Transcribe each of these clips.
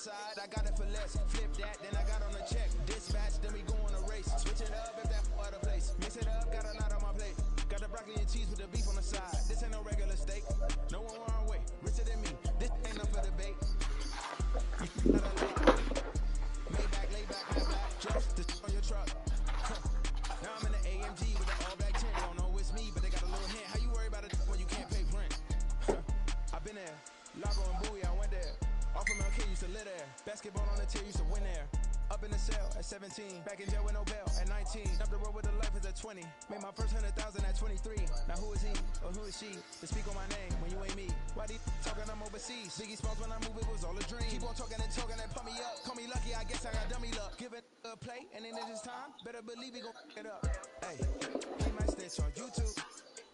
side, I got it for less. Flip that, then I got on a check. Dispatch, then we go on a race. Switch it up if that other place. Mix it up, got a lot on my plate. Got the broccoli and cheese with the beef on the side. This ain't no regular steak. No one wrong way, richer than me. This ain't up for debate. Maybach, lay back, high black. Just to on your truck. Now I'm in the AMG with the all black tint. They don't know it's me, but they got a little hint. How you worry about it when you can't pay rent? I've been there. Lago and Bowie, I went there. Off from LK, used to live there. Basketball on the tier, used to win there. Up in the cell at 17. Back in jail with no bail at 19. Up the road with the life is at 20. Made my first 100,000 at 23. Now who is he or who is she to speak on my name when you ain't me? Why they talking I'm overseas? Biggie Smalls when I move, it was all a dream. Keep on talking and pump me up. Call me lucky, I guess I got dummy luck. Give it a play, and then it's time. Better believe we gon' it up. Hey, he might stitch on YouTube.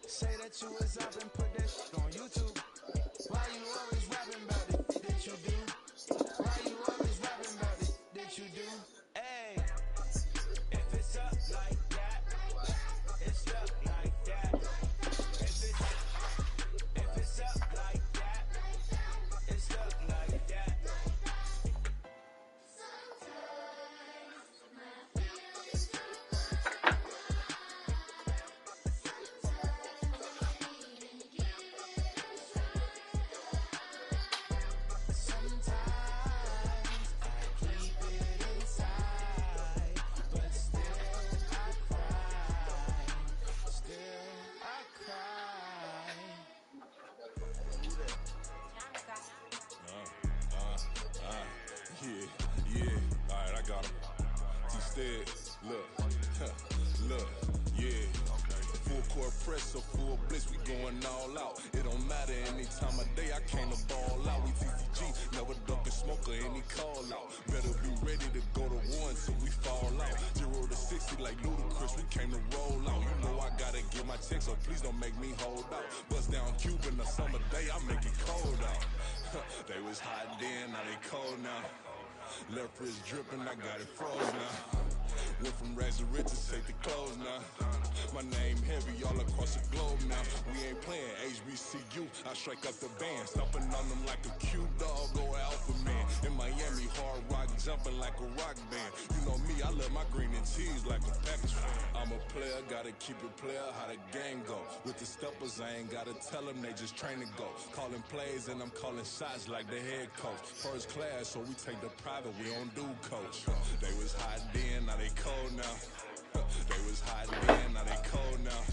Say that you was up and put that shit on YouTube. Why you always rapping about it that you do? Why you always rapping about it that you do? Hey, if it's up like that, it's up like that. If it's up like that, it's up like that. Yeah, alright, I got him. T-Stead, look, yeah. Full court press or full blitz, we going all out. It don't matter any time of day, I came to ball out. We TCG, never duckin' smoker, any call out. Better be ready to go to one till we fall out. 0 to 60 like Ludacris, we came to roll out. You know I gotta get my check, so please don't make me hold out. Bust down Cuban a summer day, I make it cold out. They was hot then, now they cold now. Left wrist dripping, I got it froze now. Went from rags to riches, take the clothes now. My name heavy all across the globe now. We ain't playing HBCU, I strike up the band. Stomping on them like a cute dog or alpha man. In Miami, hard rock jumping like a rock band. You know me, I love my green and cheese like a Packers fan. I'm a player, gotta keep it player, how the game go. With the steppers, I ain't gotta tell them, they just train to go. Calling plays and I'm calling shots like the head coach. First class, so we take the private, we don't do coach. They was hot then, now they cold now. They was hot then, now they cold now.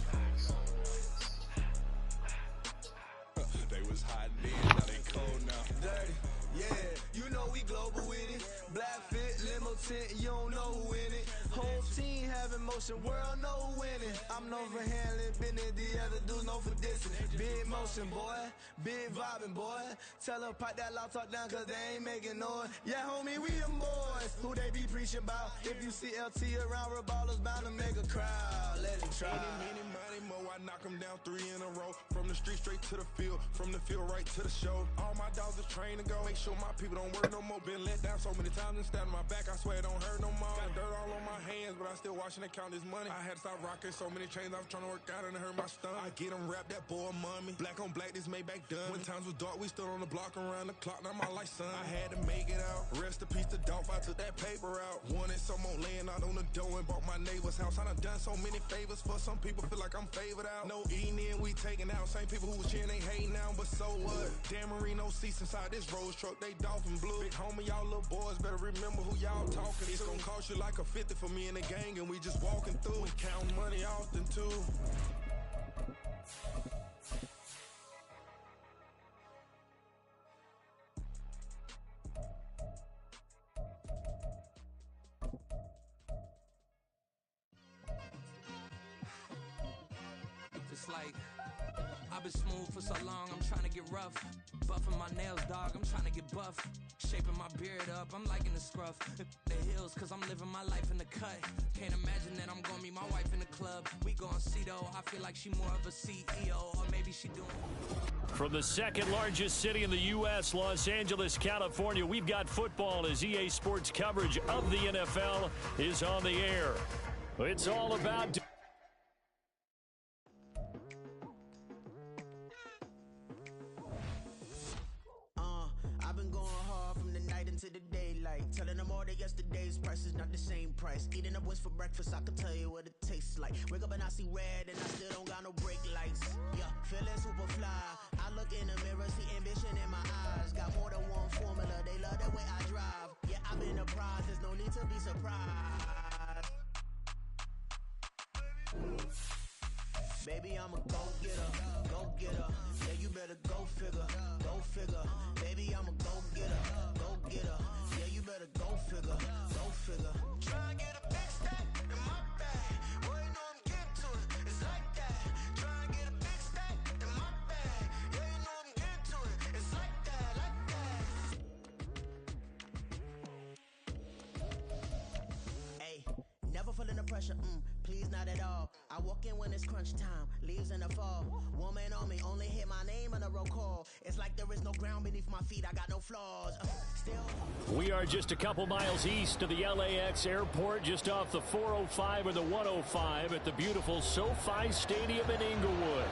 They was hot then, now they cold now. Dirty, yeah, you know we global with it. Black fit, limo tint, you don't know who in it. Whole team having motion, world know who winning. I'm known for handling business, the other dudes known for dissing. Big motion, boy, big vibing, boy. Tell her pipe that loud talk down, cause they ain't making noise. Yeah, homie, we them boys, who they be preaching about. If you see LT around, Reballer's bound to make a crowd. Let it try. Many, mo, I knock them down 3 in a row. From the street straight to the field, from the field right to the show. All my dogs are trained to go, make sure my people don't work no more. Been let down so many times and stabbed my back, I swear it don't hurt no more. Got dirt all on my hands, but I still watching and count this money. I had to stop rocking so many chains, I was trying to work out and it hurt my stomach. I get them rap, that boy mommy. Black on black, this Maybach done. When times was dark, we stood on the block around the clock, now my life son. I had to make it out, rest in peace to Dolph, I took that paper out. Wanted some more laying out on the dough and bought my neighbor's house. I done done so many favors for some people, feel like I'm favored out. No eating in, we taking out. Same people who was cheering, they hating now, but so what? Dan Marino seats inside this Rolls truck, they dolphin blue. Big homie, y'all little boys better remember who y'all talking. It's gonna cost you like a 50 for me and the gang, and we just walking through. We count money often too. It's like I've been smooth for so long, I'm trying to get rough. Buffing my nails, dog, I'm trying to get buff. Shaping my beard up, I'm liking the scruff. The hills, cause I'm living my life in the cut. Can't imagine that I'm gonna meet my wife in the club. We gon' see though, I feel like she more of a CEO, or maybe she doing. From the second largest city in the U.S., Los Angeles, California, we've got football as EA Sports coverage of the NFL is on the air. It's all about... I've been going hard from the night into the daylight. Telling them all that yesterday's price is not the same price. Eating up wings for breakfast, I can tell you what it tastes like. Wake up and I see red and I still don't got no brake lights. Yeah, feeling super fly. I look in the mirror, see ambition in my eyes. Got more than one formula, they love the way I drive. Yeah, I've been a prize, there's no need to be surprised. Baby, I'm a go-getter, go-getter. Yeah, you better go figure, go figure. Baby, I'm a go-getter, go-getter. Yeah, you better go figure, go figure. Try and get a big stack in my bag. Boy, you know I'm getting to it, it's like that. Try and get a big stack in my bag. Yeah, you know I'm getting to it, it's like that, like that. Hey, never feeling the pressure, please not at all. I walk in when it's crunch time, leaves in the fall. Woman on me, only hit my name on a roll call. It's like there is no ground beneath my feet, I got no flaws. We are just a couple miles east of the LAX airport, just off the 405 or the 105 at the beautiful SoFi Stadium in Inglewood.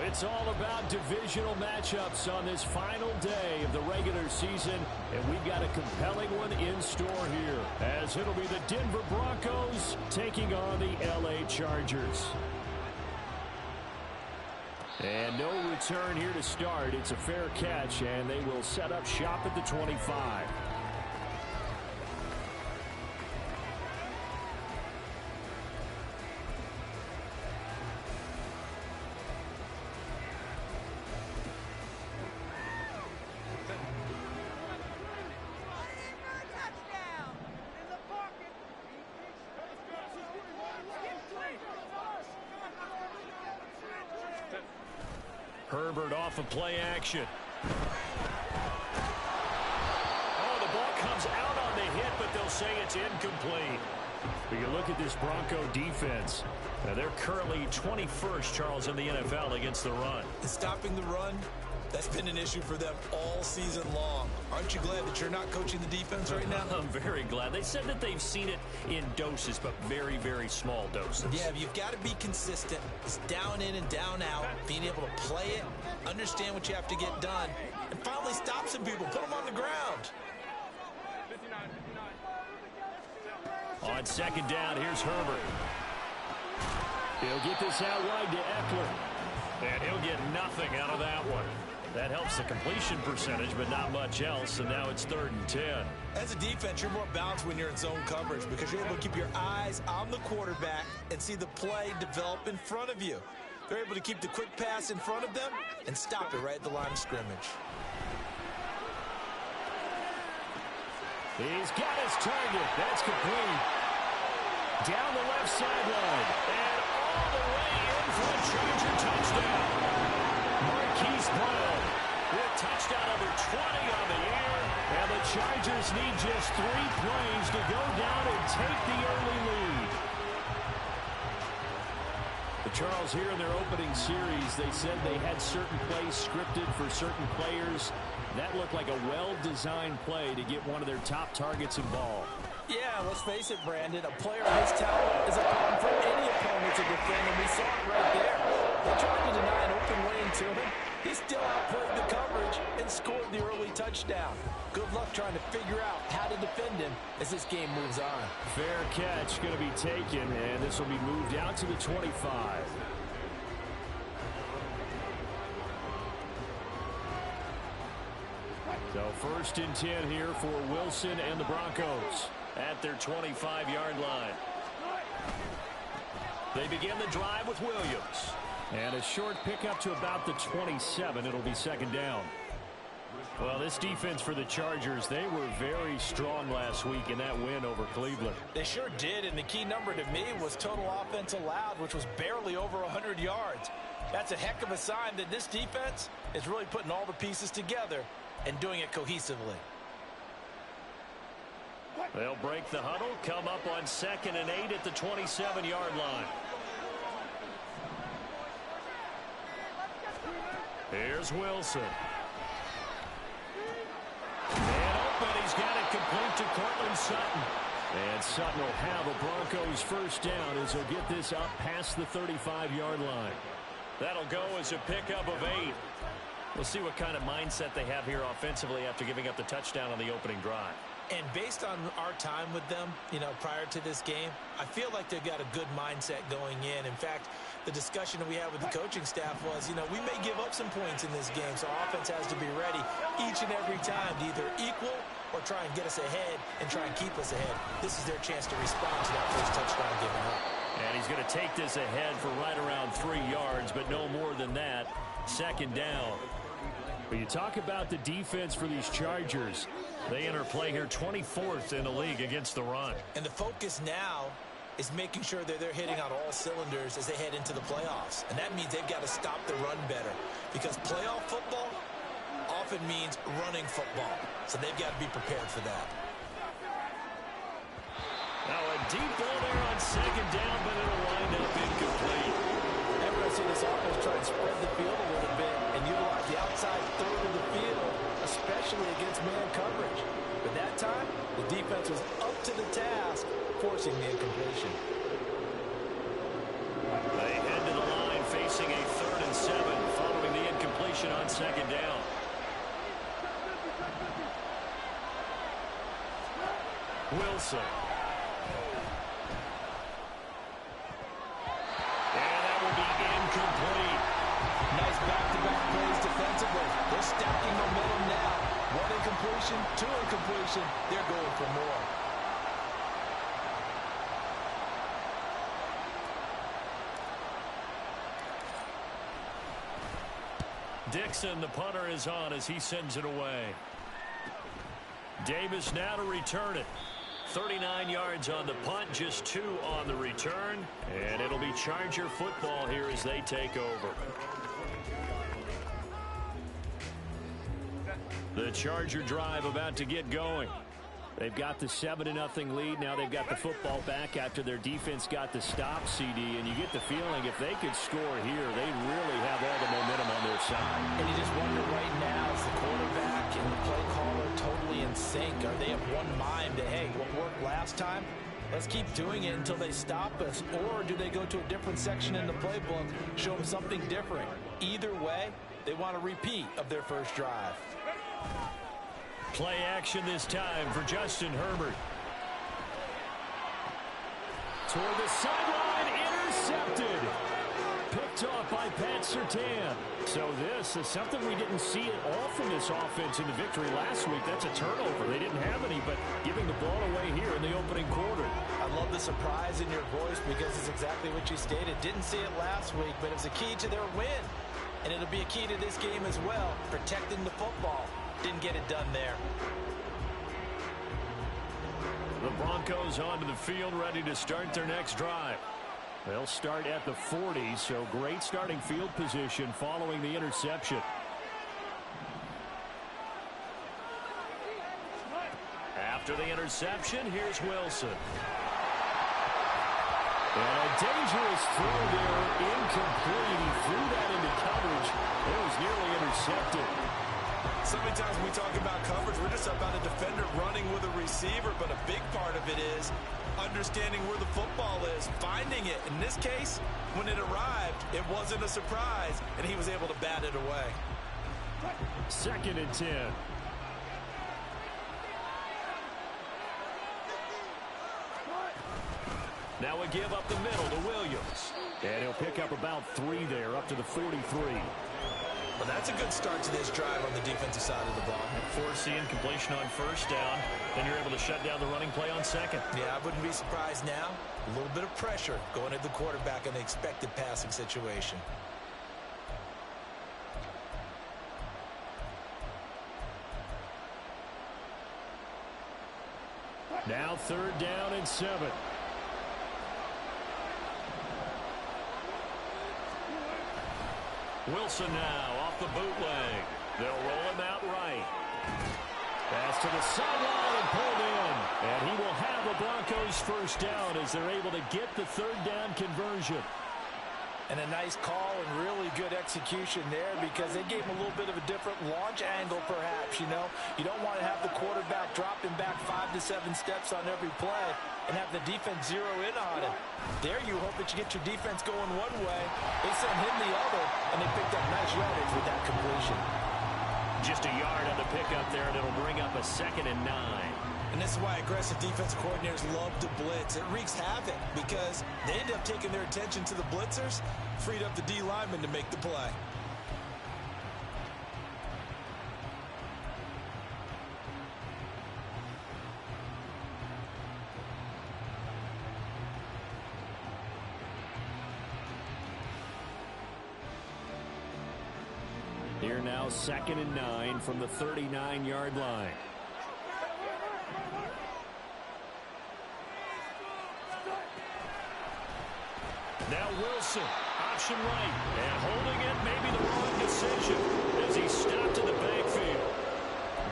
It's all about divisional matchups on this final day of the regular season, and we've got a compelling one in store here, as it'll be the Denver Broncos taking on the LA Chargers. And no return here to start. It's a fair catch, and they will set up shop at the 25. Herbert off of play action. Oh, the ball comes out on the hit, but they'll say it's incomplete. But you look at this Bronco defense. They're currently 21st, Charles, in the NFL against the run. And stopping the run, that's been an issue for them all season long. Aren't you glad that you're not coaching the defense right now? I'm very glad. They said that they've seen it in doses, but very, very small doses. Yeah, you've got to be consistent. It's down in and down out, being able to play it, understand what you have to get done, and finally stop some people, put them on the ground. On second down, here's Herbert. He'll get this out wide to Eckler. And he'll get nothing out of that one. That helps the completion percentage, but not much else, and now it's 3rd and 10. As a defense, you're more balanced when you're in zone coverage because you're able to keep your eyes on the quarterback and see the play develop in front of you. They're able to keep the quick pass in front of them and stop it right at the line of scrimmage. He's got his target. That's complete. Down the left sideline. And all the way in for a Charger touchdown. Marquise Brown with touchdown number 20 on the year. And the Chargers need just 3 plays to go down and take the early lead. The Charles here in their opening series, they said they had certain plays scripted for certain players. That looked like a well-designed play to get one of their top targets involved. Yeah, let's face it, Brandon. A player of his talent is a problem for any opponent to defend, and we saw it right there. They tried to deny an open lane to him. He still outplayed the coverage and scored the early touchdown. Good luck trying to figure out how to defend him as this game moves on. Fair catch going to be taken, and this will be moved out to the 25. So 1st and 10 here for Wilson and the Broncos at their 25-yard line. They begin the drive with Williams. And a short pickup to about the 27. It'll be 2nd down. Well, this defense for the Chargers, they were very strong last week in that win over Cleveland. They sure did, and the key number to me was total offense allowed, which was barely over 100 yards. That's a heck of a sign that this defense is really putting all the pieces together and doing it cohesively. They'll break the huddle, come up on 2nd and 8 at the 27-yard line. Here's Wilson. And open, he's got it complete to Cortland Sutton. And Sutton will have a Broncos 1st down as he'll get this up past the 35-yard line. That'll go as a pickup of 8. We'll see what kind of mindset they have here offensively after giving up the touchdown on the opening drive. And based on our time with them, prior to this game, I feel like they've got a good mindset going in. In fact, the discussion that we had with the coaching staff was, we may give up some points in this game, so our offense has to be ready each and every time to either equal or try and get us ahead and try and keep us ahead. This is their chance to respond to that first touchdown given up. And he's going to take this ahead for right around 3 yards, but no more than that. Second down. But you talk about the defense for these Chargers. They enter play here 24th in the league against the run. And the focus now is making sure that they're hitting on all cylinders as they head into the playoffs. And that means they've got to stop the run better, because playoff football often means running football. So they've got to be prepared for that. Now a deep ball there on second down, but it'll wind up incomplete. And we're going to see this offense try and spread the field a little bit and utilize the outside third of the field, especially against man coverage. But that time, the defense was up to the task, forcing the incompletion. They head to the line facing a 3rd and 7 following the incompletion on second down. Wilson. And that will be incomplete. Nice back-to-back plays defensively. They're stacking momentum now. 1 incompletion, 2 incompletion. They're going for more. Dixon, the punter, is on as he sends it away. Davis now to return it. 39 yards on the punt, just 2 on the return. And it'll be Charger football here as they take over. The Charger drive about to get going. They've got the 7-0 lead. Now they've got the football back after their defense got the stop, CD. And you get the feeling if they could score here, they really have all the momentum on their side. And you just wonder right now, is the quarterback and the play caller totally in sync? Are they of one mind that, hey, what worked last time, let's keep doing it until they stop us? Or do they go to a different section in the playbook, show them something different? Either way, they want a repeat of their first drive. Play action this time for Justin Herbert. Toward the sideline, intercepted. Picked off by Pat Surtain. So this is something we didn't see at all from this offense in the victory last week. That's a turnover. They didn't have any, but giving the ball away here in the opening quarter. I love the surprise in your voice because it's exactly what you stated. Didn't see it last week, but it was a key to their win. And it'll be a key to this game as well, protecting the football. Didn't get it done there. The Broncos onto the field, ready to start their next drive. They'll start at the 40, so great starting field position following the interception. After the interception, here's Wilson. And a dangerous throw there, incomplete. He threw that into coverage. It was nearly intercepted. So many times when we talk about coverage, we're just about a defender running with a receiver, but a big part of it is understanding where the football is, finding it. In this case, when it arrived, it wasn't a surprise, and he was able to bat it away. 2nd and 10. Now a give up the middle to Williams. And he'll pick up about 3 there, up to the 43. Well, that's a good start to this drive on the defensive side of the ball. Force the incompletion on first down. Then you're able to shut down the running play on second. Yeah, I wouldn't be surprised now. A little bit of pressure going at the quarterback in the expected passing situation. Now 3rd down and 7. Wilson now off the bootleg. They'll roll him out right. Pass to the sideline and pulled in. And he will have the Broncos first down as they're able to get the 3rd down conversion. And a nice call and really good execution there because they gave him a little bit of a different launch angle perhaps, you know. You don't want to have the quarterback dropping back 5 to 7 steps on every play and have the defense zero in on him. There you hope that you get your defense going one way. They sent him the other, and they picked up nice yardage with that completion. Just a yard on the pickup there, and it'll bring up a 2nd and 9. And this is why aggressive defensive coordinators love to blitz. It wreaks havoc because they end up taking their attention to the blitzers, freed up the D lineman to make the play. Here now, 2nd and 9 from the 39-yard line. Now Wilson, option right, and holding it may be the wrong decision as he stopped in the backfield.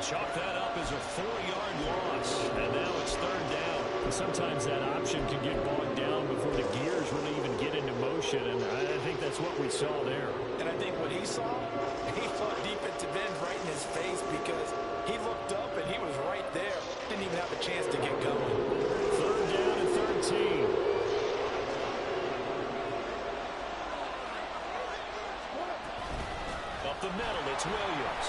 Chalk that up as a 4-yard loss, and now it's 3rd down. And sometimes that option can get bogged down before the gears really even get into motion, and I think that's what we saw there. And I think what he saw defensive end right in his face because he looked up and he was right there. Didn't even have a chance to get going. 3rd down and 13. Up the middle, it's Williams.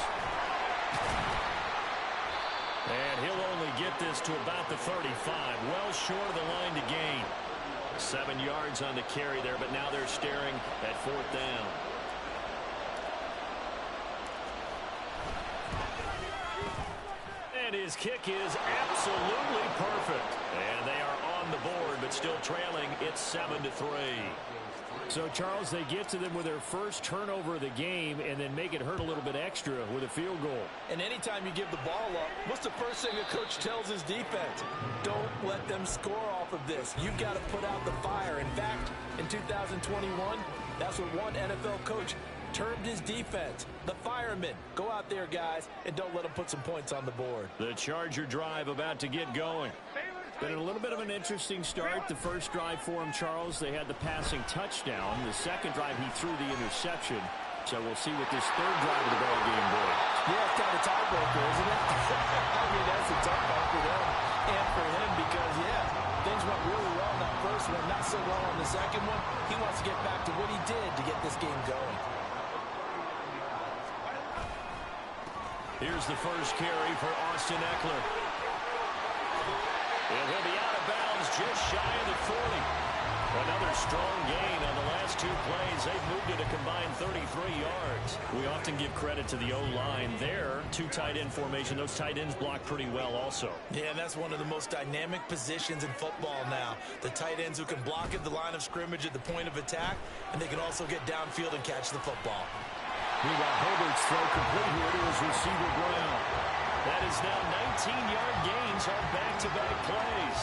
And he'll only get this to about the 35, well short of the line to gain. 7 yards on the carry there, but now they're staring at 4th down. And his kick is absolutely perfect. And they are on the board, but still trailing. It's 7-3. So, Charles, they get to them with their first turnover of the game and then make it hurt a little bit extra with a field goal. And anytime you give the ball up, what's the first thing a coach tells his defense? Don't let them score off of this. You've got to put out the fire. In fact, in 2021, that's what one NFL coach termed his defense. The firemen. Go out there, guys, and don't let them put some points on the board. The Charger drive about to get going. Been a little bit of an interesting start. The first drive for him, Charles, they had the passing touchdown. The second drive, he threw the interception. So we'll see what this 3rd drive of the ball game brings. Yeah, it's kind of tiebreaker, isn't it? I mean, that's a tough one for them and for him because, yeah, things went really well in that first one, not so well on the second one. He wants to get back to what he did to get this game going. Here's the first carry for Austin Eckler. And he'll be out of bounds just shy of the 40. Another strong gain on the last 2 plays. They've moved it a combined 33 yards. We often give credit to the O-line there. 2 tight end formation. Those tight ends block pretty well also. Yeah, that's one of the most dynamic positions in football now. The tight ends who can block at the line of scrimmage at the point of attack, and they can also get downfield and catch the football. Meanwhile, Herbert's throw complete here to his receiver Brown. That is now 19-yard gains on back-to-back plays.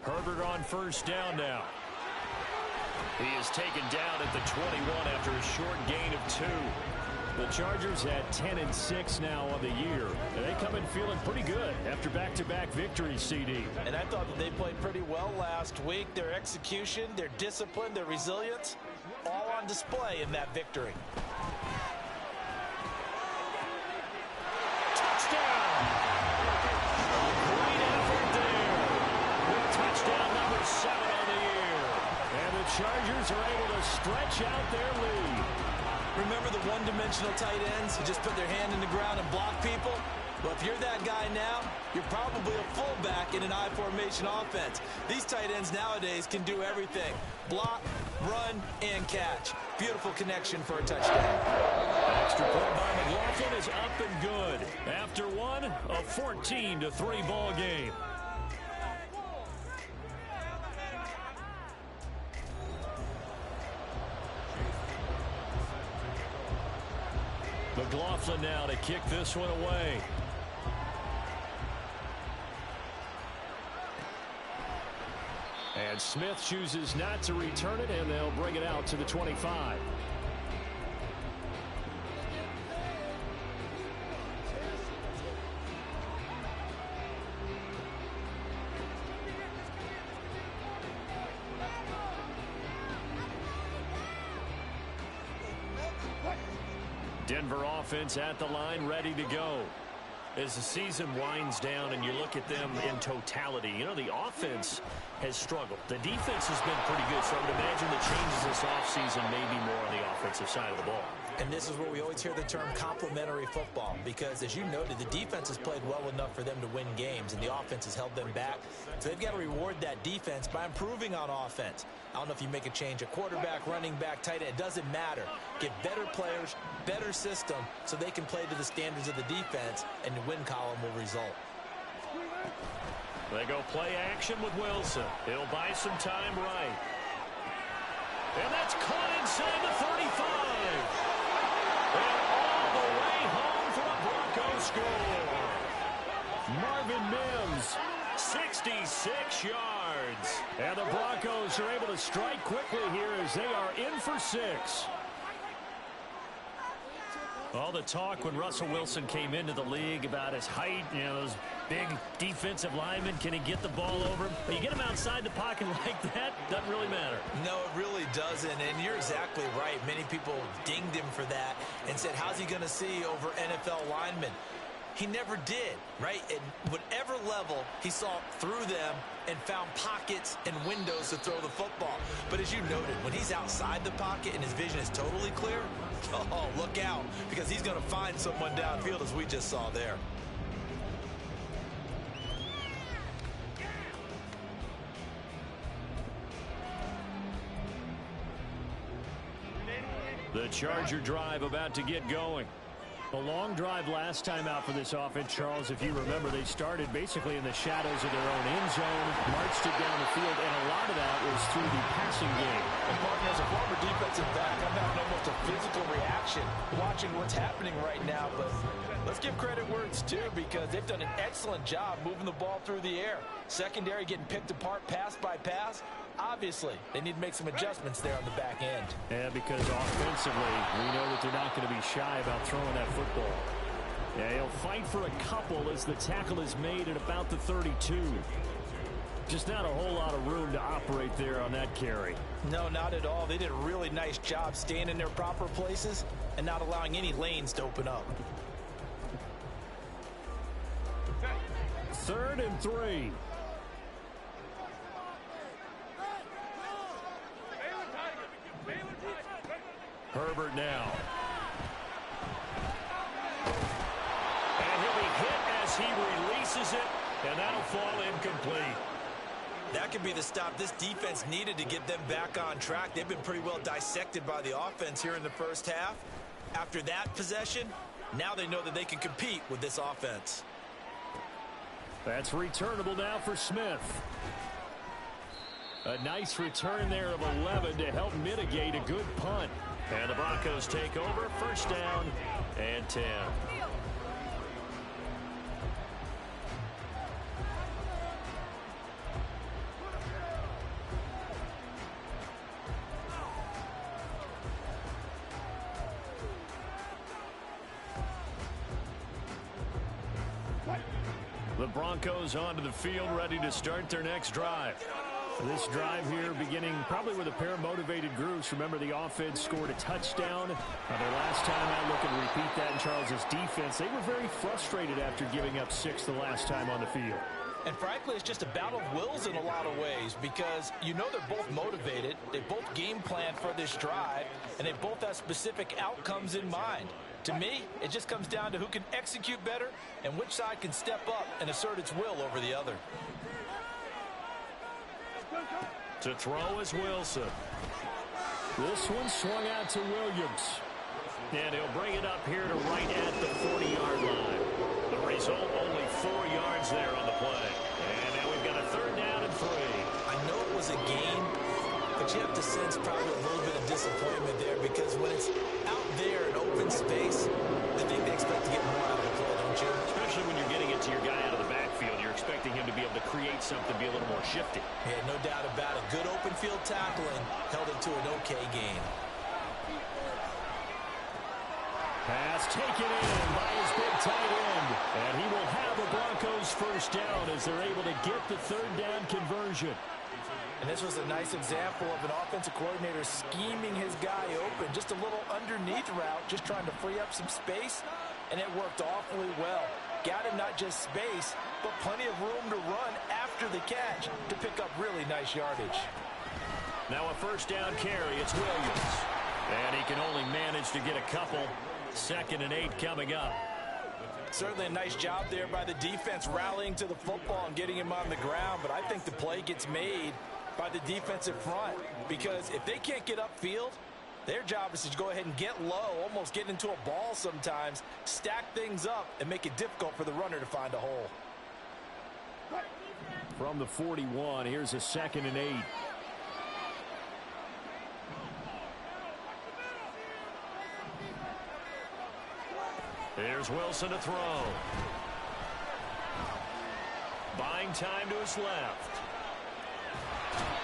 Herbert on first down now. He is taken down at the 21 after a short gain of 2. The Chargers at 10-6 now on the year. And they come in feeling pretty good after back-to-back victories, CD. And I thought that they played pretty well last week. Their execution, their discipline, their resilience, all on display in that victory. Touchdown! Great effort there. With touchdown number 7 on the year. And the Chargers are able to stretch out their lead. Remember the one-dimensional tight ends who just put their hand in the ground and block people? Well, if you're that guy now, you're probably a fullback in an I-formation offense. These tight ends nowadays can do everything. Block, run, and catch. Beautiful connection for a touchdown. Extra point by McLaughlin is up and good. After one, a 14-3 ball game. McLaughlin now to kick this one away. And Smith chooses not to return it, and they'll bring it out to the 25. Denver offense at the line, ready to go. As the season winds down and you look at them in totality, you know, the offense has struggled. The defense has been pretty good, so I would imagine the changes this offseason may be more on the offensive side of the ball. And this is where we always hear the term complementary football, because as you noted, the defense has played well enough for them to win games, and the offense has held them back. So they've got to reward that defense by improving on offense. I don't know if you make a change at quarterback, running back, tight end. It doesn't matter. Get better players, better system, so they can play to the standards of the defense, and the win column will result. They go play action with Wilson. He'll buy some time right. And that's caught inside the 35. And all the way home for a Broncos score. Marvin Mims, 66 yards. And the Broncos are able to strike quickly here as they are in for 6. All the talk when Russell Wilson came into the league about his height, you know, those big defensive linemen, can he get the ball over him? But you get him outside the pocket like that, doesn't really matter. No, it really doesn't, and you're exactly right. Many people dinged him for that and said, how's he going to see over NFL linemen? He never did, right? At whatever level, he saw through them and found pockets and windows to throw the football. But as you noted, when he's outside the pocket and his vision is totally clear, oh, look out, because he's going to find someone downfield, as we just saw there. The Charger drive about to get going. A long drive last time out for this offense, Charles. If you remember, they started basically in the shadows of their own end zone, marched it down the field, and a lot of that was through the passing game. And Martin, as a former defensive back, I'm having almost a physical reaction watching what's happening right now. But let's give credit where it's due, because they've done an excellent job moving the ball through the air. Secondary getting picked apart pass by pass. Obviously, they need to make some adjustments there on the back end. Yeah, because offensively, we know that they're not going to be shy about throwing that football. Yeah, he'll fight for a couple as the tackle is made at about the 32. Just not a whole lot of room to operate there on that carry. No, not at all. They did a really nice job staying in their proper places and not allowing any lanes to open up. 3rd and 3. Herbert now. And he'll be hit as he releases it, and that'll fall incomplete. That could be the stop this defense needed to get them back on track. They've been pretty well dissected by the offense here in the first half. After that possession, now they know that they can compete with this offense. That's returnable now for Smith. A nice return there of 11 to help mitigate a good punt. And the Broncos take over, 1st down and 10. The Broncos onto the field, ready to start their next drive. This drive here beginning probably with a pair of motivated groups. Remember, the offense scored a touchdown. Their last time out, looking to repeat that in Charles's defense. They were very frustrated after giving up 6 the last time on the field. And frankly, it's just a battle of wills in a lot of ways, because you know they're both motivated. They both game plan for this drive, and they both have specific outcomes in mind. To me, it just comes down to who can execute better and which side can step up and assert its will over the other. To throw is Wilson. This one swung out to Williams. And he'll bring it up here to right at the 40-yard line. The result, only 4 yards there on the play. And now we've got a 3rd down and 3. I know it was a gain, but you have to sense probably a little bit of disappointment there, because when it's out there in open space, I think they expect to get more out of the play, don't you? Especially when you're getting it to your guy out of the backfield. You're expecting him to be able to create something, be a little more shifty. Yeah, no doubt about it. Good open field tackling held it to an okay gain. Pass taken in by his big tight end. And he will have a Broncos 1st down as they're able to get the 3rd down conversion. And this was a nice example of an offensive coordinator scheming his guy open. Just a little underneath route, just trying to free up some space, and it worked awfully well. got him not just space, but plenty of room to run after the catch to pick up really nice yardage. Now a first down carry. It's Williams. And he can only manage to get a couple. 2nd and 8 coming up. Certainly a nice job there by the defense rallying to the football and getting him on the ground. But I think the play gets made by the defensive front, because if they can't get upfield, their job is to go ahead and get low, almost get into a ball sometimes, stack things up, and make it difficult for the runner to find a hole. From the 41, here's a 2nd and 8. Here's Wilson to throw. Buying time to his left.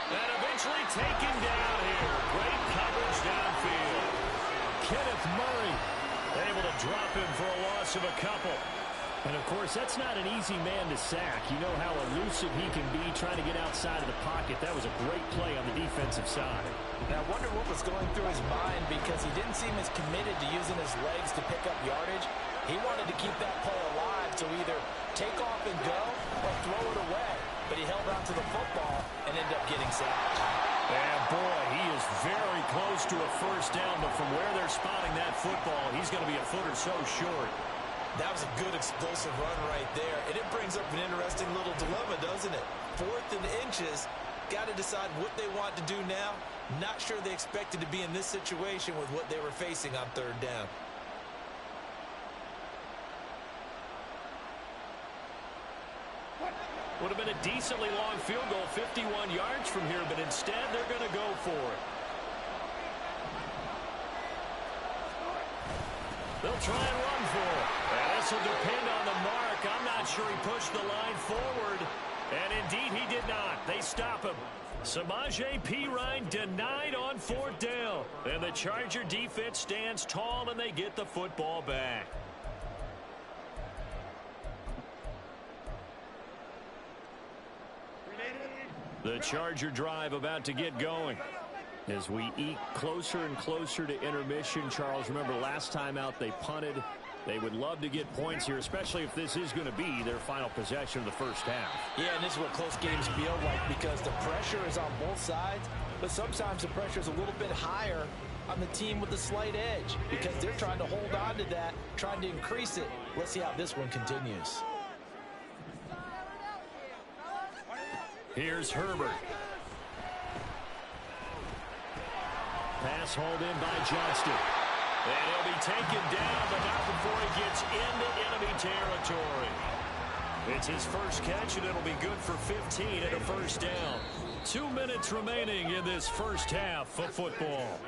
And eventually taken down here. Great coverage downfield. Kenneth Murray able to drop him for a loss of a couple. And, of course, that's not an easy man to sack. You know how elusive he can be trying to get outside of the pocket. That was a great play on the defensive side. Now, I wonder what was going through his mind, because he didn't seem as committed to using his legs to pick up yardage. He wanted to keep that play alive to either take off and go or throw it away. But he held on to the football and ended up getting sacked. And, boy, he is very close to a first down, but from where they're spotting that football, he's going to be a foot or so short. That was a good explosive run right there. And it brings up an interesting little dilemma, doesn't it? 4th and inches, got to decide what they want to do now. Not sure they expected to be in this situation with what they were facing on 3rd down. Would have been a decently long field goal, 51 yards from here, but instead they're going to go for it. They'll try and run for it. And this will depend on the mark. I'm not sure he pushed the line forward. And indeed he did not. They stop him. Samaje Perine denied on 4th down. And the Charger defense stands tall and they get the football back. The Charger drive about to get going. As we eke closer and closer to intermission, Charles, remember last time out they punted. They would love to get points here, especially if this is going to be their final possession of the first half. Yeah, and this is what close games feel like, because the pressure is on both sides, but sometimes the pressure is a little bit higher on the team with the slight edge, because they're trying to hold on to that, trying to increase it. Let's see how this one continues. Here's Herbert. Pass hauled in by Johnston. And he'll be taken down, but not before he gets into enemy territory. It's his first catch, and it'll be good for 15 and a first down. 2 minutes remaining in this first half of football.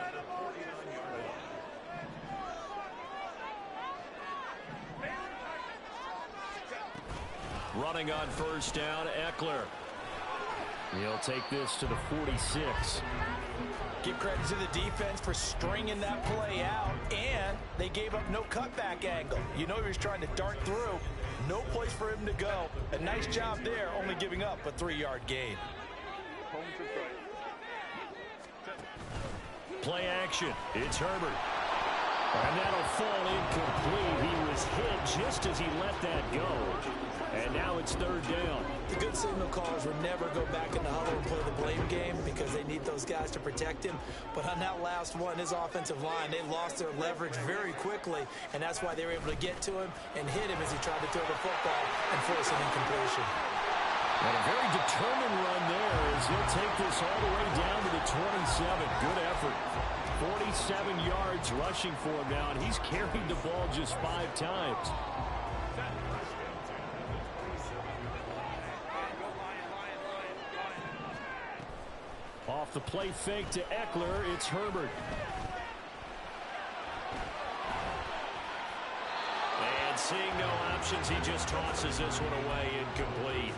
Running on first down, Eckler. He'll take this to the 46. Give credit to the defense for stringing that play out, and they gave up no cutback angle. You know he was trying to dart through. No place for him to go. A nice job there, only giving up a 3-yard gain. Play action. It's Herbert. And that'll fall incomplete. He was hit just as he let that go. And now it's 3rd down. The good signal callers would never go back in the huddle and play the blame game, because they need those guys to protect him. But on that last one, his offensive line, they lost their leverage very quickly, and that's why they were able to get to him and hit him as he tried to throw the football and force an incompletion. And a very determined run there as he'll take this all the way down to the 27. Good effort. 47 yards rushing for him now, and he's carried the ball just 5 times. Off the play fake to Eckler, it's Herbert. And seeing no options, he just tosses this one away, incomplete.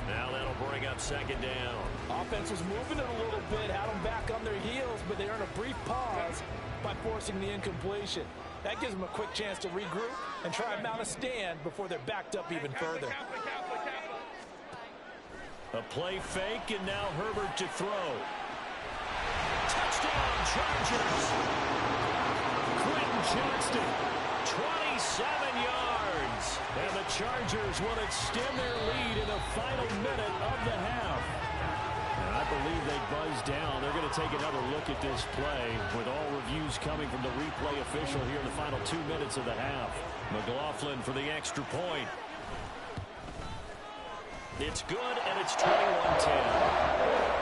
Now that'll bring up 2nd down. Offense was moving it a little bit, had them back on their heels, but they earned a brief pause by forcing the incompletion. That gives them a quick chance to regroup and try and mount a stand before they're backed up even further. A play fake, and now Herbert to throw. Touchdown, Chargers! Quentin Johnston, 27 yards. And the Chargers will extend their lead in the final minute of the half. And I believe they buzzed down. They're going to take another look at this play with all reviews coming from the replay official here in the final 2 minutes of the half. McLaughlin for the extra point. It's good, and it's 21-10.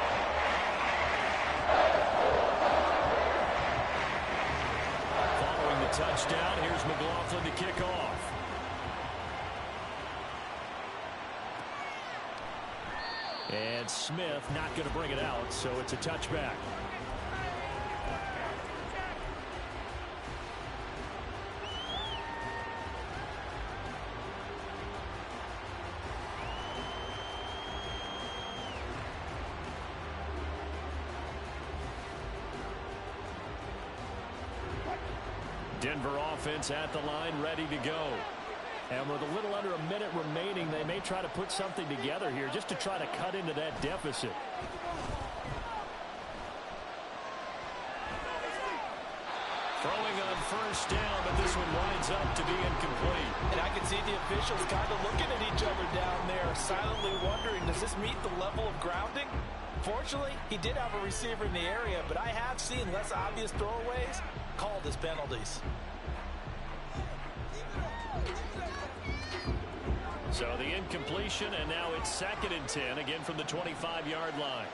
Touchdown. Here's McLaughlin to kick off. And Smith not going to bring it out, so it's a touchback. Denver offense at the line, ready to go. And with a little under a minute remaining, they may try to put something together here just to try to cut into that deficit. Throwing on first down, but this one winds up to be incomplete. And I can see the officials kind of looking at each other down there, silently wondering, does this meet the level of grounding? Fortunately, he did have a receiver in the area, but I have seen less obvious throwaways called as penalties. So the incompletion, and now it's 2nd and 10, again from the 25-yard line.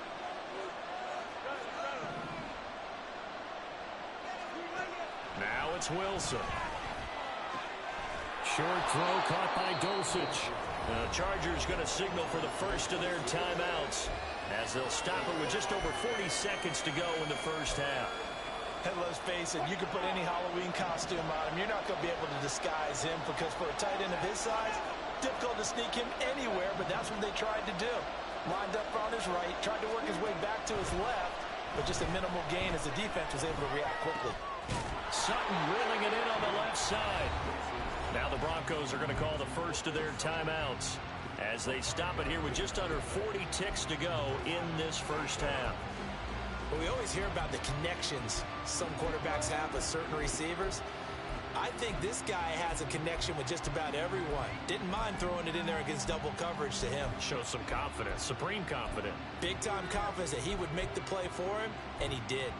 Now it's Wilson. Short throw caught by Dulcich. The Chargers going to signal for the first of their timeouts as they'll stop it with just over 40 seconds to go in the first half. And let's face it, you can put any Halloween costume on him. You're not going to be able to disguise him because for a tight end of his size, difficult to sneak him anywhere, but that's what they tried to do. Lined up on his right, tried to work his way back to his left, but just a minimal gain as the defense was able to react quickly. Sutton reeling it in on the left side. Now the Broncos are going to call the first of their timeouts as they stop it here with just under 40 ticks to go in this first half. Well, we always hear about the connections some quarterbacks have with certain receivers. I think this guy has a connection with just about everyone. Didn't mind throwing it in there against double coverage to him. Shows some confidence, supreme confidence. Big-time confidence that he would make the play for him, and he did.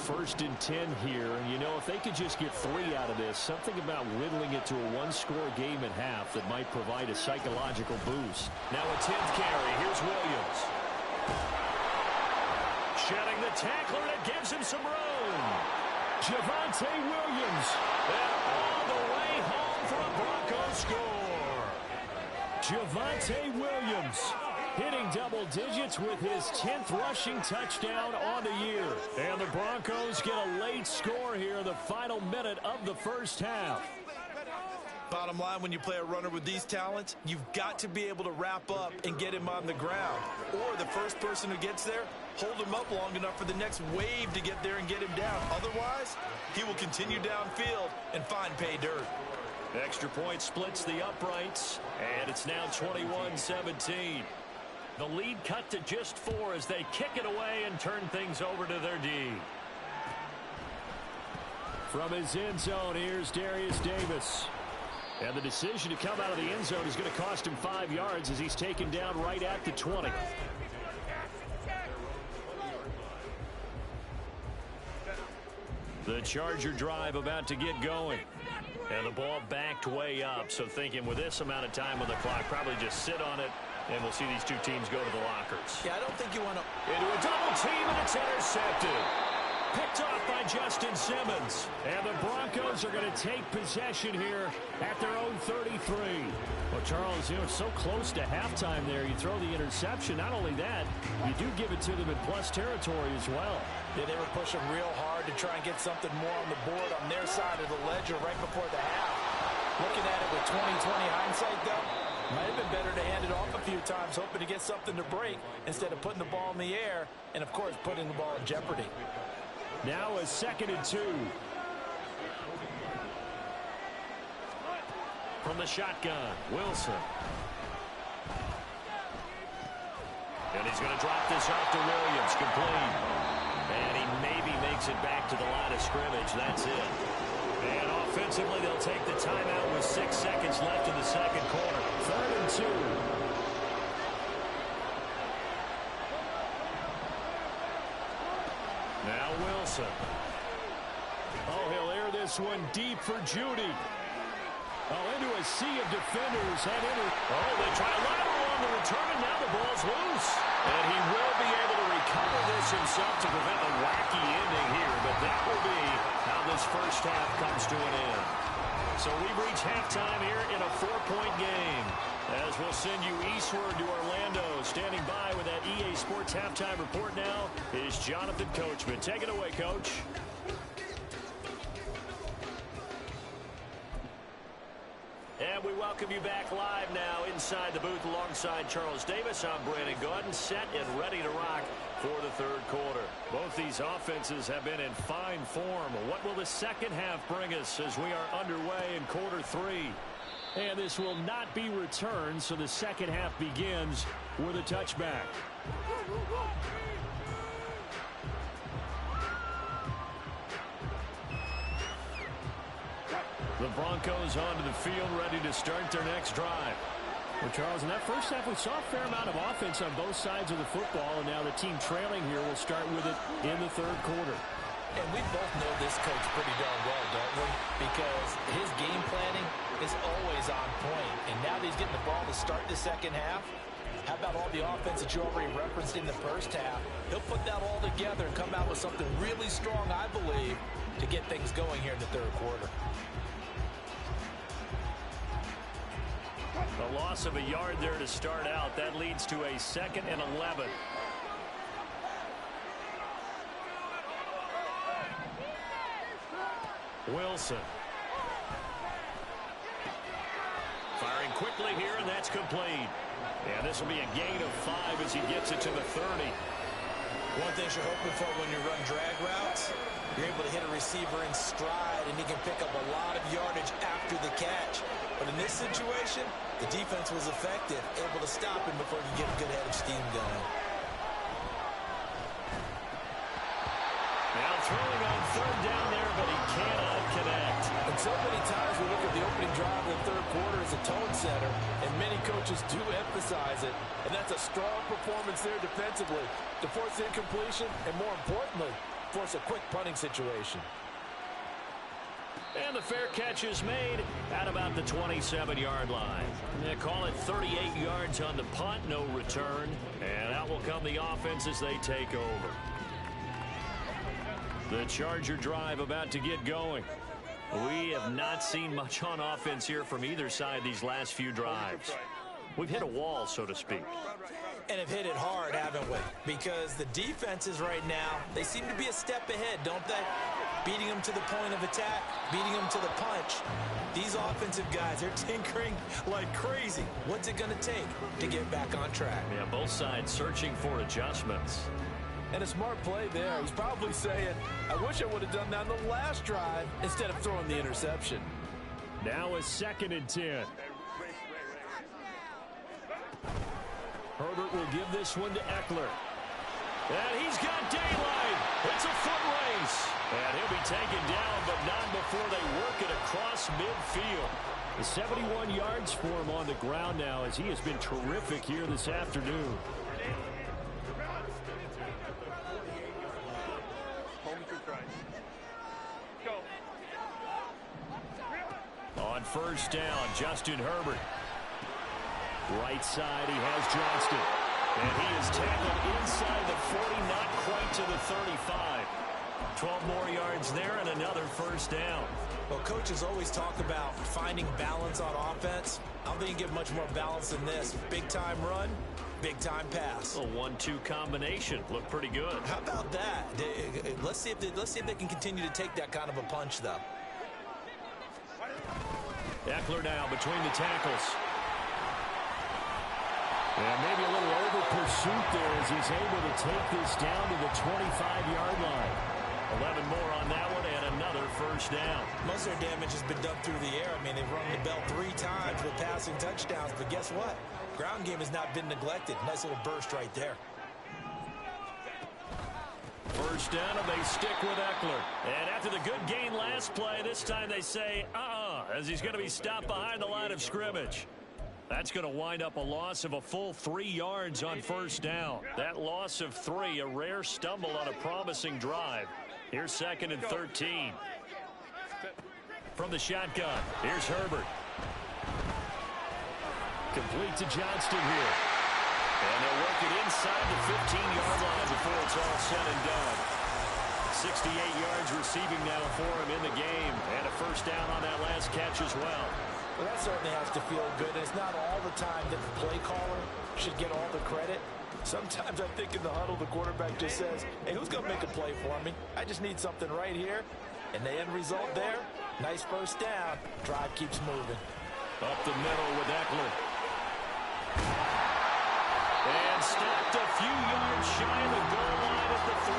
First and 10 here, and you know, if they could just get 3 out of this, something about whittling it to a one-score game at half that might provide a psychological boost. Now a 10th carry. Here's Williams. Shedding the tackler, and it gives him some room. Javonte Williams. And all the way home for a Broncos score. Javonte Williams hitting double digits with his 10th rushing touchdown on the year. And the Broncos get a late score here in the final minute of the first half. Bottom line, when you play a runner with these talents, you've got to be able to wrap up and get him on the ground. Or the first person who gets there, hold him up long enough for the next wave to get there and get him down. Otherwise, he will continue downfield and find pay dirt. Extra point splits the uprights, and it's now 21-17. The lead cut to just 4 as they kick it away and turn things over to their D. From his end zone, here's Darius Davis. And the decision to come out of the end zone is going to cost him 5 yards as he's taken down right at the 20. The Charger drive about to get going. And the ball backed way up, so thinking with this amount of time on the clock, probably just sit on it, and we'll see these two teams go to the lockers. Yeah, I don't think you want to... Into a double team, and it's intercepted. Picked off by Justin Simmons. And the Broncos are going to take possession here at their own 33. Well, Charles, you know, it's so close to halftime there. You throw the interception. Not only that, you do give it to them in plus territory as well. Yeah, they were pushing real hard to try and get something more on the board on their side of the ledger right before the half. Looking at it with 20/20 hindsight, though, might have been better to hand it off a few times, hoping to get something to break instead of putting the ball in the air and, of course, putting the ball in jeopardy. Now a 2nd and 2. From the shotgun, Wilson. And he's going to drop this off to Williams, complete. And he maybe makes it back to the line of scrimmage. That's it. And offensively, they'll take the timeout with 6 seconds left in the second quarter. 3rd and 2. Now Wilson. Oh, he'll air this one deep for Judy. Oh, into a sea of defenders. Oh, they try to lateral on the return, and now the ball's loose. And he will be able to recover this himself to prevent a wacky ending here, but that will be how this first half comes to an end. So we've reached halftime here in a 4-point game. As we'll send you eastward to Orlando. Standing by with that EA Sports halftime report now is Jonathan Coachman. Take it away, Coach. And we welcome you back live now inside the booth alongside Charles Davis. I'm Brandon Gaudin, set and ready to rock for the third quarter. Both these offenses have been in fine form. What will the second half bring us as we are underway in quarter 3? And this will not be returned, so the second half begins with a touchback. The Broncos onto the field, ready to start their next drive. Well, Charles, in that first half, we saw a fair amount of offense on both sides of the football, and now the team trailing here will start with it in the third quarter. And we both know this coach pretty darn well, don't we? Because his game planning is always on point. And now that he's getting the ball to start the second half, how about all the offense that you already referenced in the first half? He'll put that all together and come out with something really strong, I believe, to get things going here in the third quarter. A loss of a yard there to start out. That leads to a 2nd and 11. Wilson. Firing quickly here, and that's complete. And this will be a gain of 5 as he gets it to the 30. One thing you're hoping for when you run drag routes, you're able to hit a receiver in stride, and he can pick up a lot of yardage after the catch. But in this situation, the defense was effective, able to stop him before he could get a good head of steam going. Now throwing on 3rd down there, but he cannot connect. And so many times we look at the opening drive of the third quarter as a tone setter, and many coaches do emphasize it. And that's a strong performance there defensively to force incompletion and, more importantly, force a quick punting situation. And the fair catch is made at about the 27-yard line. They call it 38 yards on the punt, no return. And out will come the offense as they take over. The Charger drive about to get going. We have not seen much on offense here from either side these last few drives. We've hit a wall, so to speak. And have hit it hard, haven't we? Because the defenses right now, they seem to be a step ahead, don't they? Beating them to the point of attack, beating them to the punch. These offensive guys, they're tinkering like crazy. What's it going to take to get back on track? Yeah, both sides searching for adjustments. And a smart play there. He's probably saying, I wish I would have done that on the last drive instead of throwing the interception. Now a 2nd and 10. Herbert will give this one to Eckler. And he's got daylight. It's a foot race. And he'll be taken down, but not before they work it across midfield. The 71 yards for him on the ground now as he has been terrific here this afternoon. On 1st down, Justin Herbert. Right side, he has Johnston. And he is tackled inside the 40, not quite to the 35. 12 more yards there and another 1st down. Well, coaches always talk about finding balance on offense. I don't think you get much more balance than this. Big-time run, big-time pass. A 1-2 combination. Looked pretty good. How about that? Let's see if they can continue to take that kind of a punch, though. Eckler now between the tackles. And maybe a little over pursuit there as he's able to take this down to the 25-yard line. 11 more on that one and another 1st down. Most of their damage has been done through the air. I mean, they've rung the bell 3 times with passing touchdowns, but guess what? Ground game has not been neglected. Nice little burst right there. first down, and they stick with Eckler. And after the good gain last play, this time they say, as he's going to be stopped behind the line of scrimmage. That's going to wind up a loss of a full 3 yards on first down. That loss of 3, a rare stumble on a promising drive. Here's 2nd and 13. From the shotgun, here's Herbert. Complete to Johnston here. And they'll work it inside the 15-yard line before it's all said and done. 68 yards receiving now for him in the game. And a first down on that last catch as well. Well, that certainly has to feel good. It's not all the time that the play caller should get all the credit. Sometimes I think in the huddle, the quarterback just says, hey, who's going to make a play for me? I just need something right here. And the end result there, nice first down. Drive keeps moving. Up the middle with Eckler. And stopped a few yards shy of the goal line at the 3.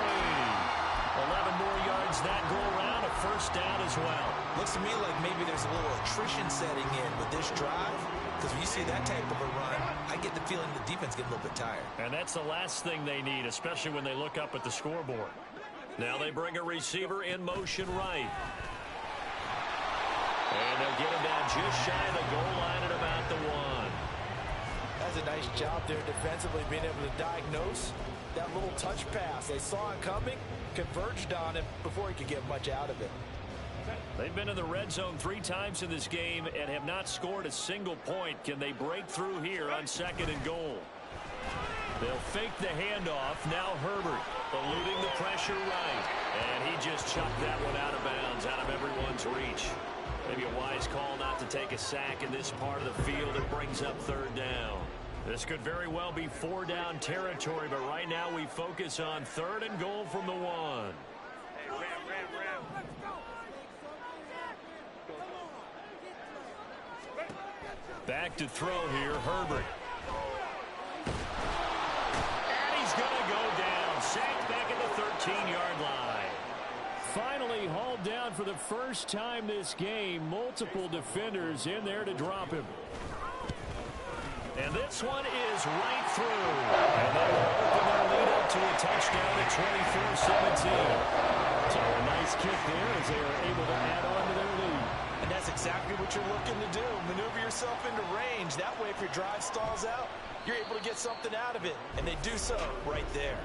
11 more yards that go around, a first down as well. Looks to me like maybe there's a little attrition setting in with this drive, because when you see that type of a run, I get the feeling the defense gets a little bit tired. And that's the last thing they need, especially when they look up at the scoreboard. Now they bring a receiver in motion right. And they'll get him down just shy of the goal line at about the 1. That's a nice job there defensively, being able to diagnose that little touch pass. They saw it coming, converged on it before he could get much out of it. They've been in the red zone 3 times in this game and have not scored a single point. Can they break through here on 2nd and goal? They'll fake the handoff. Now Herbert eluding the pressure right. And he just chucked that one out of bounds, out of everyone's reach. Maybe a wise call not to take a sack in this part of the field. It brings up 3rd down. This could very well be 4-down territory, but right now we focus on 3rd and goal from the 1. Back to throw here, Herbert. And he's going to go down. Sacked back at the 13-yard line. Finally hauled down for the first time this game. Multiple defenders in there to drop him. And this one is right through. And they will open their lead up to a touchdown at 24-17. So a nice kick there as they are able to add on to their lead. And that's exactly what you're looking to do. Maneuver yourself into range. That way, if your drive stalls out, you're able to get something out of it. And they do so right there.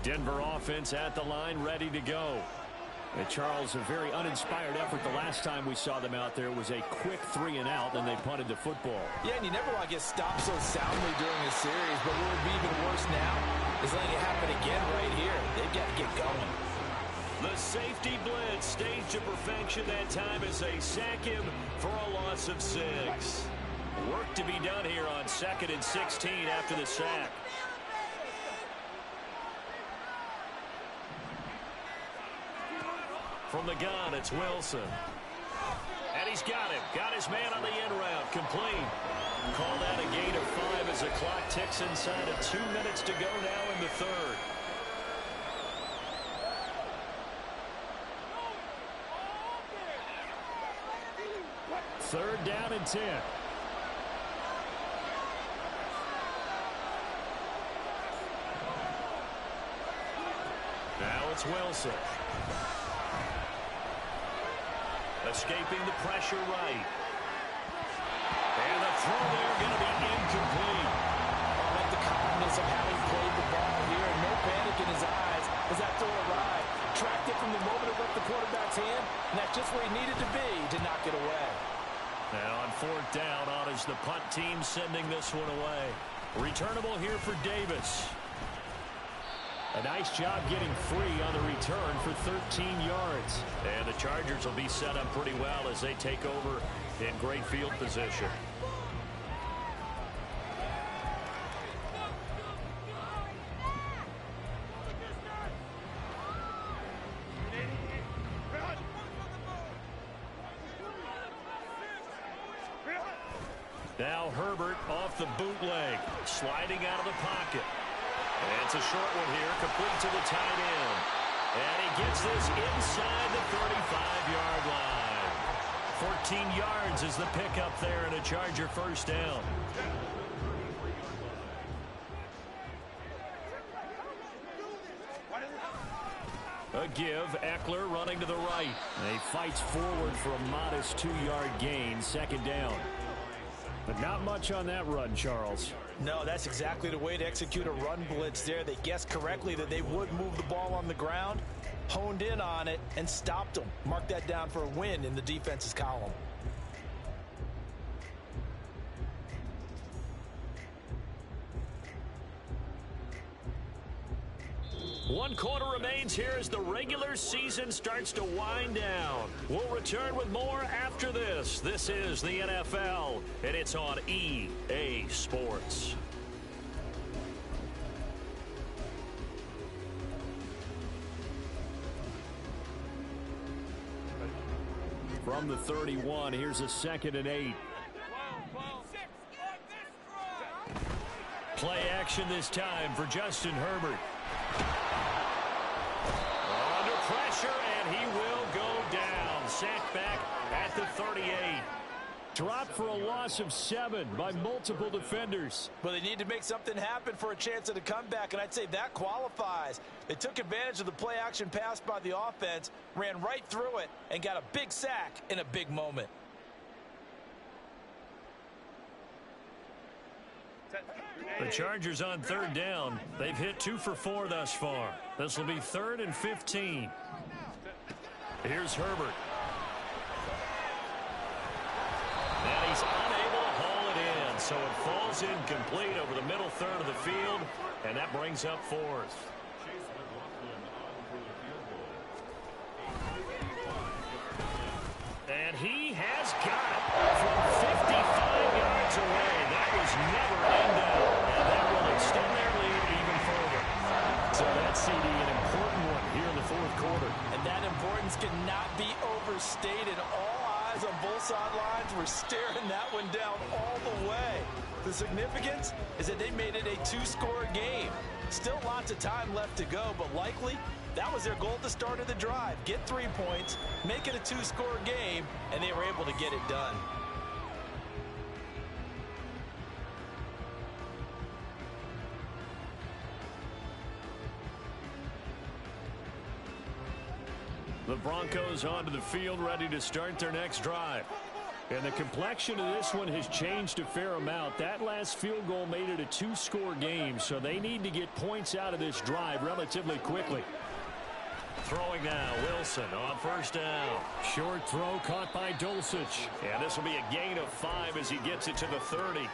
Denver offense at the line, ready to go. And Charles, a very uninspired effort the last time we saw them out there. It was a quick 3 and out, then they punted the football. Yeah, and you never want to get stopped so soundly during a series, but what would be even worse now is letting it happen again right here. They've got to get going. The safety blitz staged to perfection that time as they sack him for a loss of 6. Work to be done here on 2nd and 16 after the sack. From the gun, it's Wilson. And he's got him. Got his man on the end route. Complete. Called out a gain of 5 as the clock ticks inside of 2 minutes to go now in the 3rd. Third down and 10. Now it's Wilson. Escaping the pressure right. And the throw there going to be incomplete. I like the calmness of how he played the ball here. No panic in his eyes as that throw arrived. Tracked it from the moment it left the quarterback's hand, and that's just where he needed to be to knock it away. Now on 4th down, on is the punt team sending this one away. Returnable here for Davis. A nice job getting free on the return for 13 yards. And the Chargers will be set up pretty well as they take over in great field position. Now Herbert off the bootleg, sliding out of the pocket. And it's a short one here, complete to the tight end. And he gets this inside the 35-yard line. 14 yards is the pickup there and a Charger first down. A give, Eckler running to the right. And he fights forward for a modest 2-yard gain, second down. But not much on that run, Charles. No, that's exactly the way to execute a run blitz there. They guessed correctly that they would move the ball on the ground, honed in on it, and stopped them. Mark that down for a win in the defense's column. One quarter remains here as the regular season starts to wind down. We'll return with more after this. This is the NFL, and it's on EA Sports. From the 31, here's a 2nd and 8. Play action this time for Justin Herbert. Under pressure, and he will go down. Sacked back at the 38. Dropped for a loss of 7 by multiple defenders. Well, they need to make something happen for a chance at a comeback, and I'd say that qualifies. They took advantage of the play-action pass by the offense, ran right through it, and got a big sack in a big moment. The Chargers on 3rd down. They've hit 2 for 4 thus far. This will be 3rd and 15. Here's Herbert. And he's unable to haul it in, so it falls incomplete over the middle third of the field, and that brings up 4th. And he has got it from 55 yards away. That was never in down, and that will extend their lead even further. So that's CD, an important one here in the 4th quarter. And that importance cannot be overstated. All eyes on both sidelines were staring that one down all the way. The significance is that they made it a 2-score game. Still lots of time left to go, but likely that was their goal at the start of the drive. Get 3 points, make it a 2-score game, and they were able to get it done. The Broncos onto the field, ready to start their next drive. And the complexion of this one has changed a fair amount. That last field goal made it a 2-score game, so they need to get points out of this drive relatively quickly. Throwing now, Wilson on 1st down. Short throw caught by Dulcich. And this will be a gain of 5 as he gets it to the 30.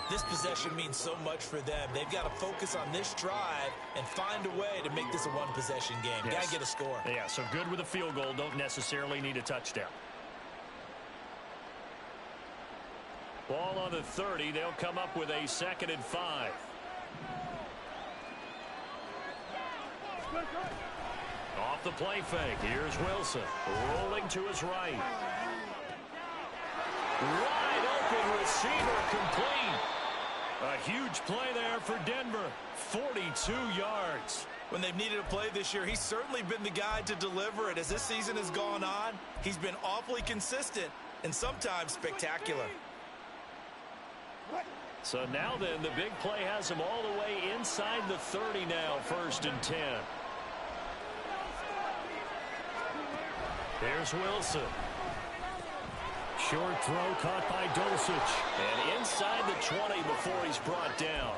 This possession means so much for them. They've got to focus on this drive and find a way to make this a one-possession game. Yes. Got to get a score. Yeah, so good with a field goal. Don't necessarily need a touchdown. Ball on the 30. They'll come up with a 2nd and 5. Off the play fake. Here's Wilson. Rolling to his right. Wide open receiver complete. A huge play there for Denver. 42 yards. When they've needed a play this year, he's certainly been the guy to deliver it. As this season has gone on, he's been awfully consistent and sometimes spectacular. So now then, the big play has him all the way inside the 30 now, 1st and 10. Here's Wilson. Short throw caught by Dulcich. And inside the 20 before he's brought down.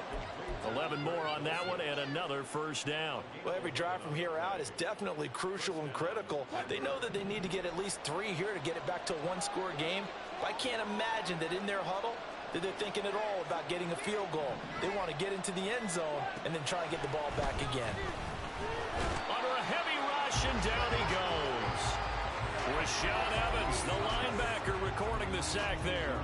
11 more on that one and another 1st down. Well, every drive from here out is definitely crucial and critical. They know that they need to get at least 3 here to get it back to a 1-score game. But I can't imagine that in their huddle that they're thinking at all about getting a field goal. They want to get into the end zone and then try and get the ball back again. Under a heavy rush, and down he goes. Rashaan Evans, the linebacker, recording the sack there.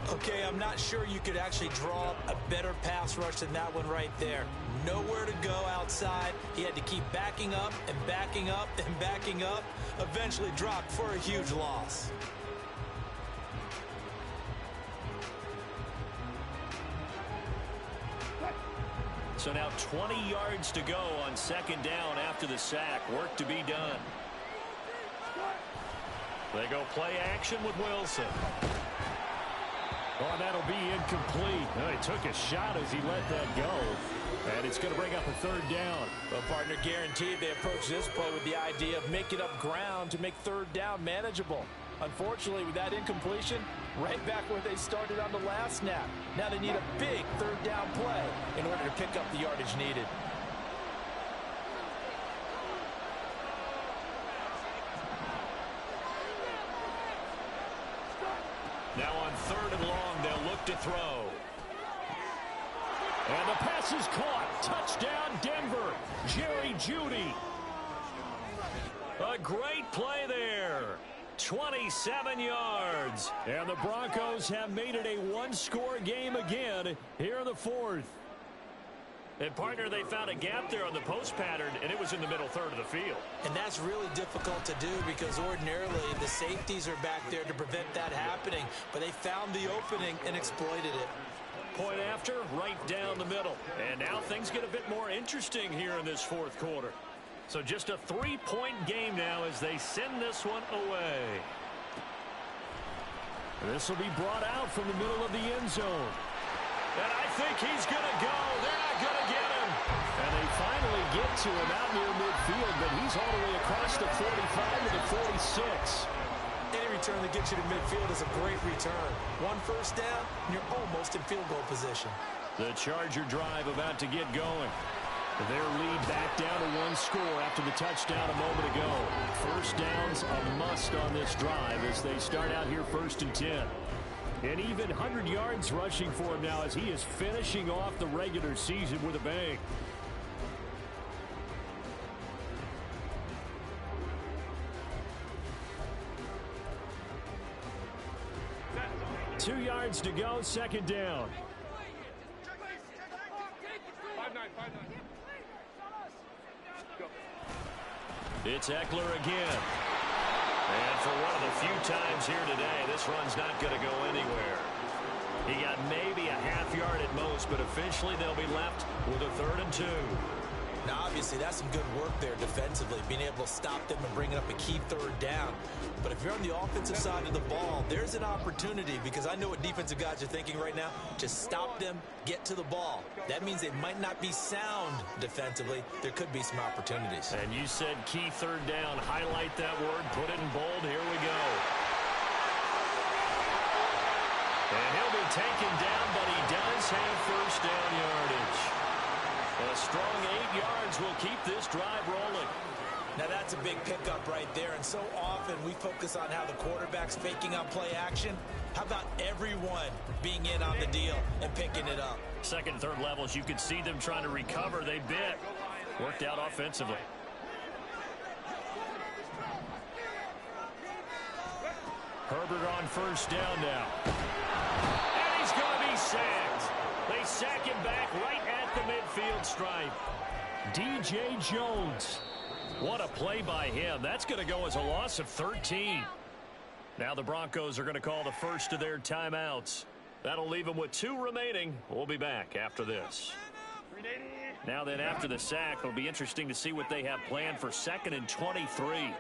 Okay, I'm not sure you could actually draw a better pass rush than that one right there. Nowhere to go outside. He had to keep backing up and backing up and backing up. Eventually dropped for a huge loss. So now 20 yards to go on second down after the sack. Work to be done. They go play action with Wilson. Oh, that'll be incomplete. Oh, he took a shot as he let that go. And it's going to bring up a third down. Well, partner, guaranteed they approach this play with the idea of making up ground to make third down manageable. Unfortunately, with that incompletion, right back where they started on the last snap. Now they need a big third down play in order to pick up the yardage needed. Now on third and long, they'll look to throw. And the pass is caught. Touchdown, Denver. Jerry Jeudy. A great play there. 27 yards. And the Broncos have made it a one-score game again here in the fourth. And, partner, they found a gap there on the post pattern, and it was in the middle third of the field. And that's really difficult to do because ordinarily the safeties are back there to prevent that happening. But they found the opening and exploited it. Point after, right down the middle. And now things get a bit more interesting here in this fourth quarter. So just a 3-point game now as they send this one away. This will be brought out from the middle of the end zone. And I think he's going to go. They're not going to get him. And they finally get to him out near midfield, but he's all the way across the 45 to the 46. Any return that gets you to midfield is a great return. One first down, and you're almost in field goal position. The Charger drive about to get going. Their lead back down to one score after the touchdown a moment ago. First down's a must on this drive as they start out here 1st and 10. And even 100 yards rushing for him now as he is finishing off the regular season with a bang. Two yards to go, second down. 5-9. It's Eckler again. And for one of the few times here today, this run's not going to go anywhere. He got maybe a half yard at most, but eventually they'll be left with a 3rd and 2. Now, obviously, that's some good work there defensively, being able to stop them and bringing up a key third down. But if you're on the offensive side of the ball, there's an opportunity, because I know what defensive guys are thinking right now. Just stop them, get to the ball. That means they might not be sound defensively. There could be some opportunities. And you said key third down. Highlight that word. Put it in bold. Here we go. And he'll be taken down, but he does have first down yardage. A strong 8 yards will keep this drive rolling. Now, that's a big pickup right there, and so often we focus on how the quarterback's faking on play action. How about everyone being in on the deal and picking it up? Second and third levels, you could see them trying to recover. They bit. Worked out offensively. Herbert on first down now. And he's going to be sacked. They sack him back right at the midfield stripe. DJ Jones. What a play by him. That's going to go as a loss of 13. Now the Broncos are going to call the first of their timeouts. That'll leave them with 2 remaining. We'll be back after this. Now then, after the sack, it'll be interesting to see what they have planned for 2nd and 23.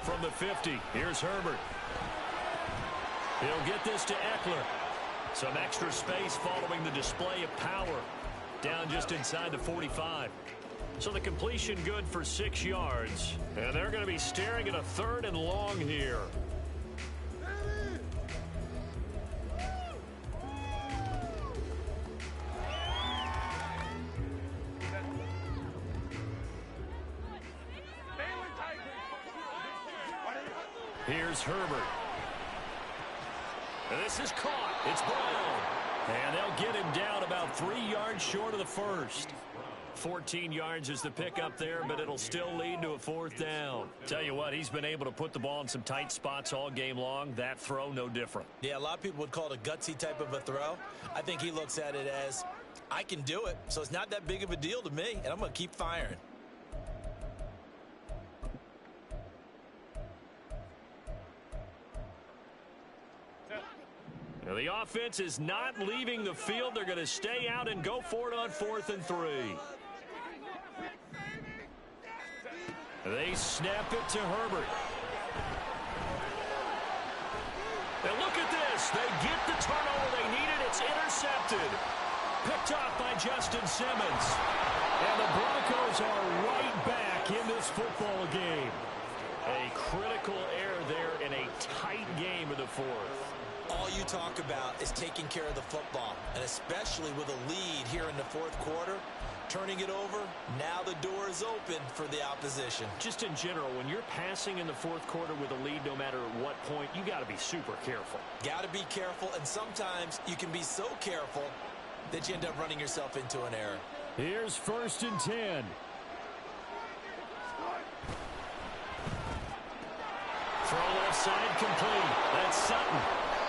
From the 50, here's Herbert. He'll get this to Eckler. Some extra space following the display of power. Down just inside the 45. So the completion good for 6 yards. And they're going to be staring at a 3rd and long here. Here's Herbert. And this is caught. It's Brown. And they'll get him down about 3 yards short of the first. 14 yards is the pickup there, but it'll still lead to a 4th down. Tell you what, he's been able to put the ball in some tight spots all game long. That throw, no different. Yeah, a lot of people would call it a gutsy type of a throw. I think he looks at it as, I can do it, so it's not that big of a deal to me, and I'm going to keep firing. The offense is not leaving the field. They're going to stay out and go for it on 4th and 3. They snap it to Herbert. And look at this. They get the turnover they needed. It's intercepted. Picked off by Justin Simmons. And the Broncos are right back in this football game. A critical error there in a tight game in the 4th. All you talk about is taking care of the football, and especially with a lead here in the 4th quarter, turning it over, now the door is open for the opposition. Just in general, when you're passing in the 4th quarter with a lead, no matter what point, you got to be super careful. Got to be careful, and sometimes you can be so careful that you end up running yourself into an error. Here's 1st and 10. Throw left side complete. That's Sutton.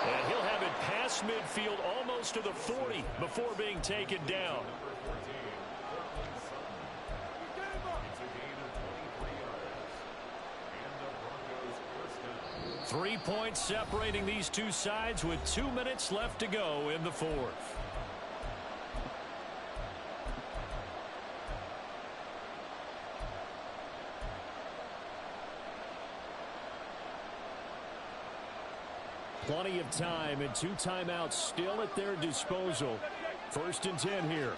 And he'll have it past midfield almost to the 40 before being taken down. Three points separating these two sides with 2 minutes left to go in the 4th. Plenty of time and 2 timeouts still at their disposal. 1st and 10 here.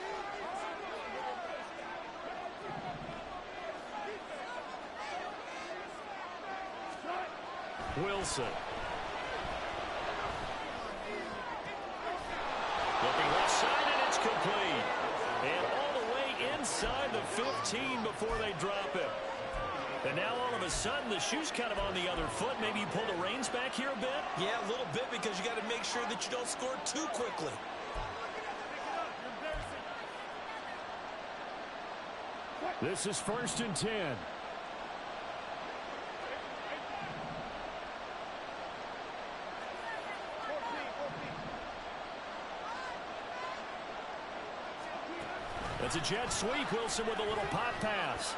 Wilson. Looking left side, and it's complete. And all the way inside the 15 before they drop it. And now all of a sudden the shoe's kind of on the other foot. Maybe you pull the reins back here a bit? Yeah, a little bit, because you got to make sure that you don't score too quickly. This is 1st and 10. That's a jet sweep. Wilson with a little pop pass.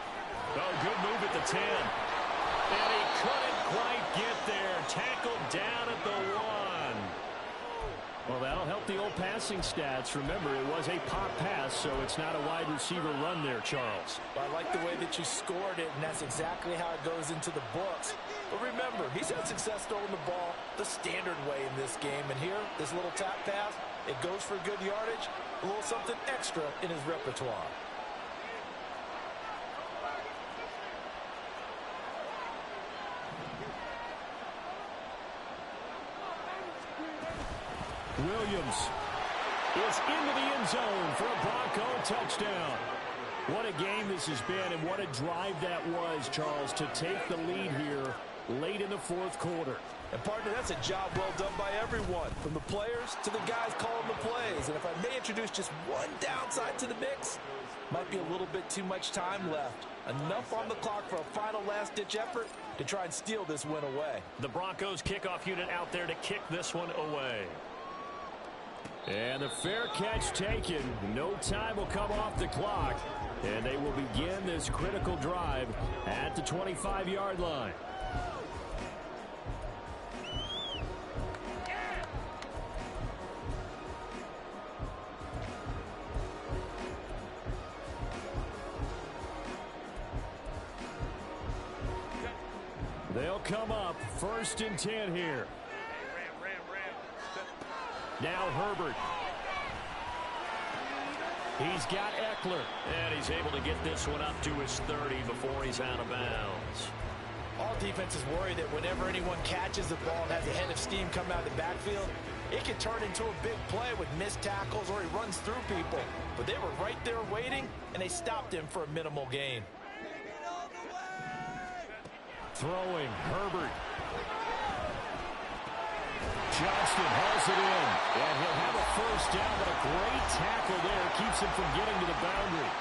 Oh, good move at the 10. And he couldn't quite get there. Tackled down at the 1. Well, that'll help the old passing stats. Remember, it was a pop pass, so it's not a wide receiver run there, Charles. Well, I like the way that you scored it, and that's exactly how it goes into the books. But remember, he's had success throwing the ball the standard way in this game. And here, this little tap pass, it goes for good yardage, a little something extra in his repertoire. Williams is into the end zone for a Bronco touchdown. What a game this has been, and what a drive that was, Charles, to take the lead here late in the 4th quarter. And, partner, that's a job well done by everyone, from the players to the guys calling the plays. And if I may introduce just one downside to the mix, might be a little bit too much time left. Enough on the clock for a final last-ditch effort to try and steal this win away. The Broncos kickoff unit out there to kick this one away. And the fair catch taken. No time will come off the clock. And they will begin this critical drive at the 25-yard line. They'll come up 1st and 10 here. Now Herbert. He's got Eckler, and he's able to get this one up to his 30 before he's out of bounds. All defenses worry that whenever anyone catches the ball and has a head of steam come out of the backfield, it can turn into a big play with missed tackles or he runs through people. But they were right there waiting, and they stopped him for a minimal gain. Throwing, Herbert. Johnston hauls it in, and he'll have a 1st down, but a great tackle there keeps him from getting to the boundary.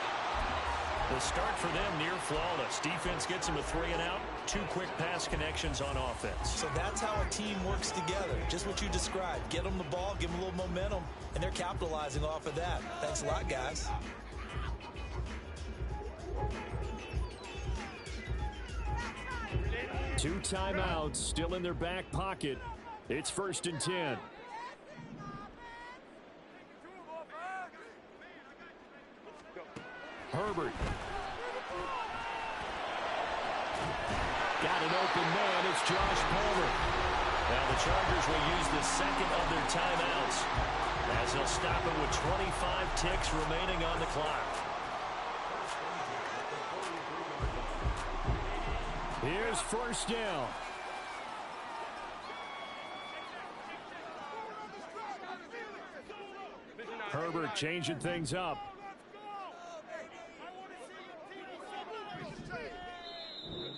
The start for them near flawless. Defense gets them a 3 and out. 2 quick pass connections on offense. So that's how a team works together. Just what you described. Get them the ball, give them a little momentum, and they're capitalizing off of that. Thanks a lot, guys. Two timeouts still in their back pocket. It's 1st and 10. Herbert. Got an open man. It's Josh Palmer. Now the Chargers will use the second of their timeouts as they'll stop it with 25 ticks remaining on the clock. Here's first down. Herbert changing things up.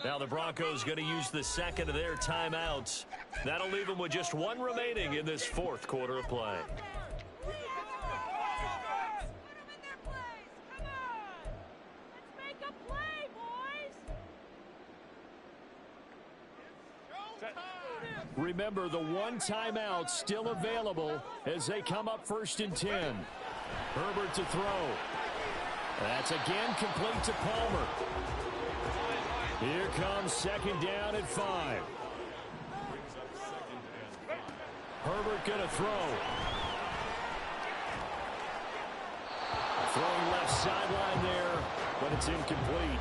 Now the Broncos going to use the second of their timeouts. That'll leave them with just one remaining in this fourth quarter of play. Remember, the one timeout still available as they come up 1st and 10. Herbert to throw. That's again complete to Palmer. Here comes 2nd down at 5. Herbert going to throw. Throwing left sideline there, but it's incomplete.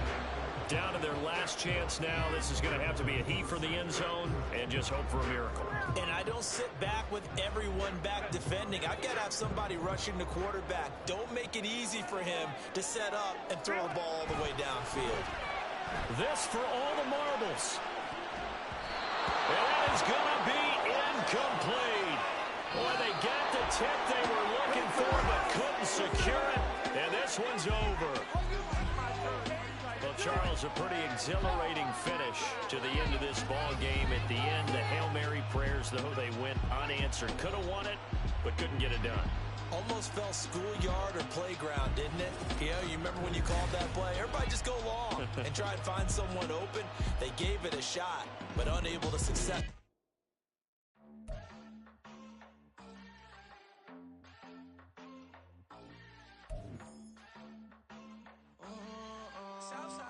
Down to their last chance now. This is going to have to be a heave for the end zone and just hope for a miracle. And I don't sit back with everyone back defending. I've got to have somebody rushing the quarterback. Don't make it easy for him to set up and throw the ball all the way downfield. This for all the marbles. And that is going to be incomplete. Boy, they got the tip they were looking for but couldn't secure it. And this one's over. Well, Charles, a pretty exhilarating finish to the end of this ball game. At the end, the Hail Mary prayers, though, they went unanswered. Could have won it, but couldn't get it done. Almost felt schoolyard or playground, didn't it? You know, you remember when you called that play? Everybody just go long and try and find someone open. They gave it a shot, but unable to succeed. Southside.